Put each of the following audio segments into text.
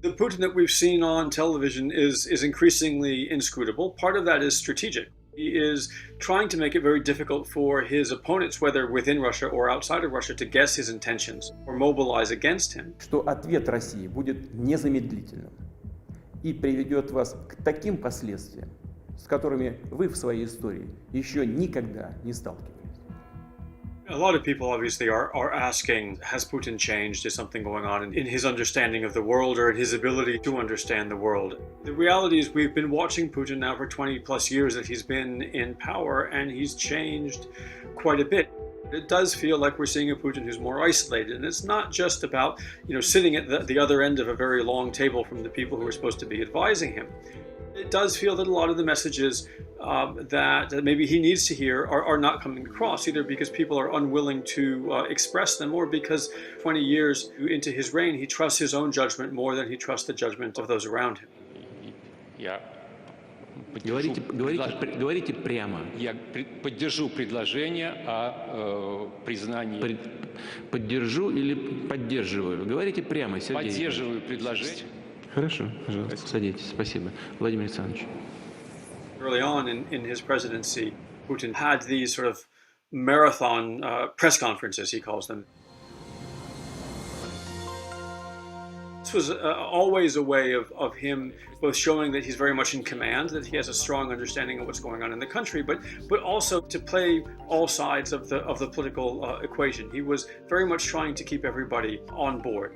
The Putin that we've seen on television is increasingly inscrutable. Part of that is strategic. He is trying to make it very difficult for his opponents, whether within Russia or outside of Russia, to guess his intentions or mobilize against him. Что ответ России будет незамедлительным и приведет вас к таким последствиям, с которыми вы в своей истории еще никогда не сталкивались. A lot of people obviously are asking, has Putin changed? Is something going on in his understanding of the world or in his ability to understand the world? The reality is we've been watching Putin now for 20 plus years that he's been in power, and he's changed quite a bit. It does feel like we're seeing a Putin who's more isolated, and it's not just about sitting at the other end of a very long table from the people who are supposed to be advising him. It does feel that a lot of the messages that maybe he needs to hear are not coming across, either because people are unwilling to express them, or because 20 years into his reign, he trusts his own judgment more than he trusts the judgment of those around him. Я Говорите прямо. я поддержу предложение о признании. Поддержу или поддерживаю? Говорите прямо, Сергей. Поддерживаю предложение. Хорошо, пожалуйста, садитесь. Спасибо. Владимир Александрович. Early on in his presidency, Putin had these sort of marathon press conferences, he calls them. This was always a way of him both showing that he's very much in command, that he has a strong understanding of what's going on in the country, but also to play all sides of the political equation. He was very much trying to keep everybody on board.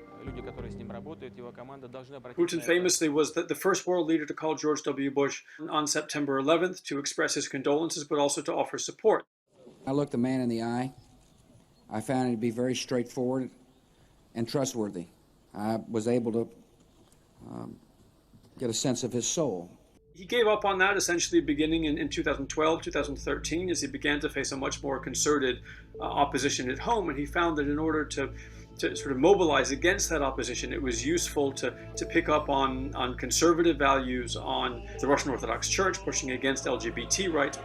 Putin famously was the first world leader to call George W. Bush on September 11th to express his condolences, but also to offer support. I looked the man in the eye. I found him to be very straightforward and trustworthy. I was able to get a sense of his soul. He gave up on that essentially beginning in 2012, 2013, as he began to face a much more concerted opposition at home, and he found that in order to sort of mobilize against that opposition, it was useful to pick up on conservative values, on the Russian Orthodox Church, pushing against LGBT rights.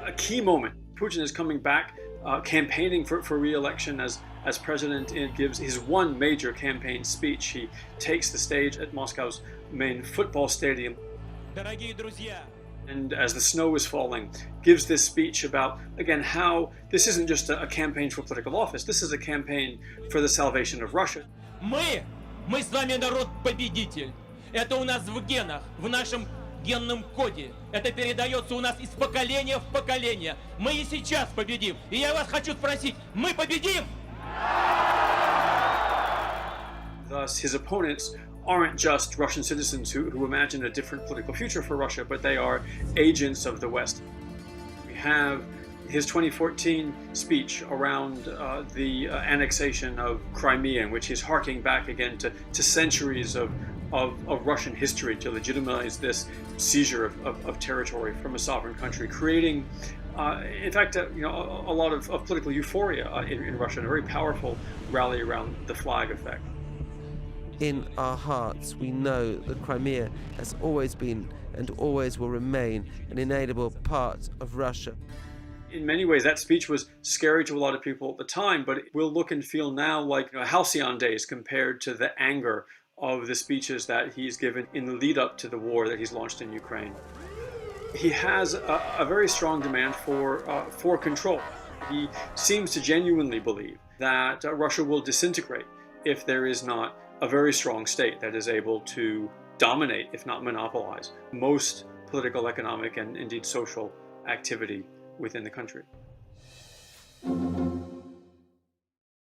A key moment, Putin is coming back, campaigning for re-election as president, and gives his one major campaign speech. He takes the stage at Moscow's main football stadium. And as the snow is falling, gives this speech about, again, how this isn't just a campaign for political office, this is a campaign for the salvation of Russia. Мы с вами народ-победитель. Это у нас в генах, в нашем генном коде. Это передается у нас из поколения в поколение. Мы и сейчас победим. И я вас хочу спросить, мы победим? Thus, his opponents aren't just Russian citizens who imagine a different political future for Russia, but they are agents of the West. We have his 2014 speech around the annexation of Crimea, in which he's harking back again to centuries of Russian history to legitimize this seizure of territory from a sovereign country, creating, in fact, a lot of political euphoria in Russia, and a very powerful rally around the flag effect. In our hearts, we know that Crimea has always been and always will remain an inalienable part of Russia. In many ways, that speech was scary to a lot of people at the time, but it will look and feel now like halcyon days compared to the anger of the speeches that he's given in the lead up to the war that he's launched in Ukraine. He has a very strong demand for control. He seems to genuinely believe that Russia will disintegrate if there is not a very strong state that is able to dominate, if not monopolize, most political, economic, and indeed social activity within the country.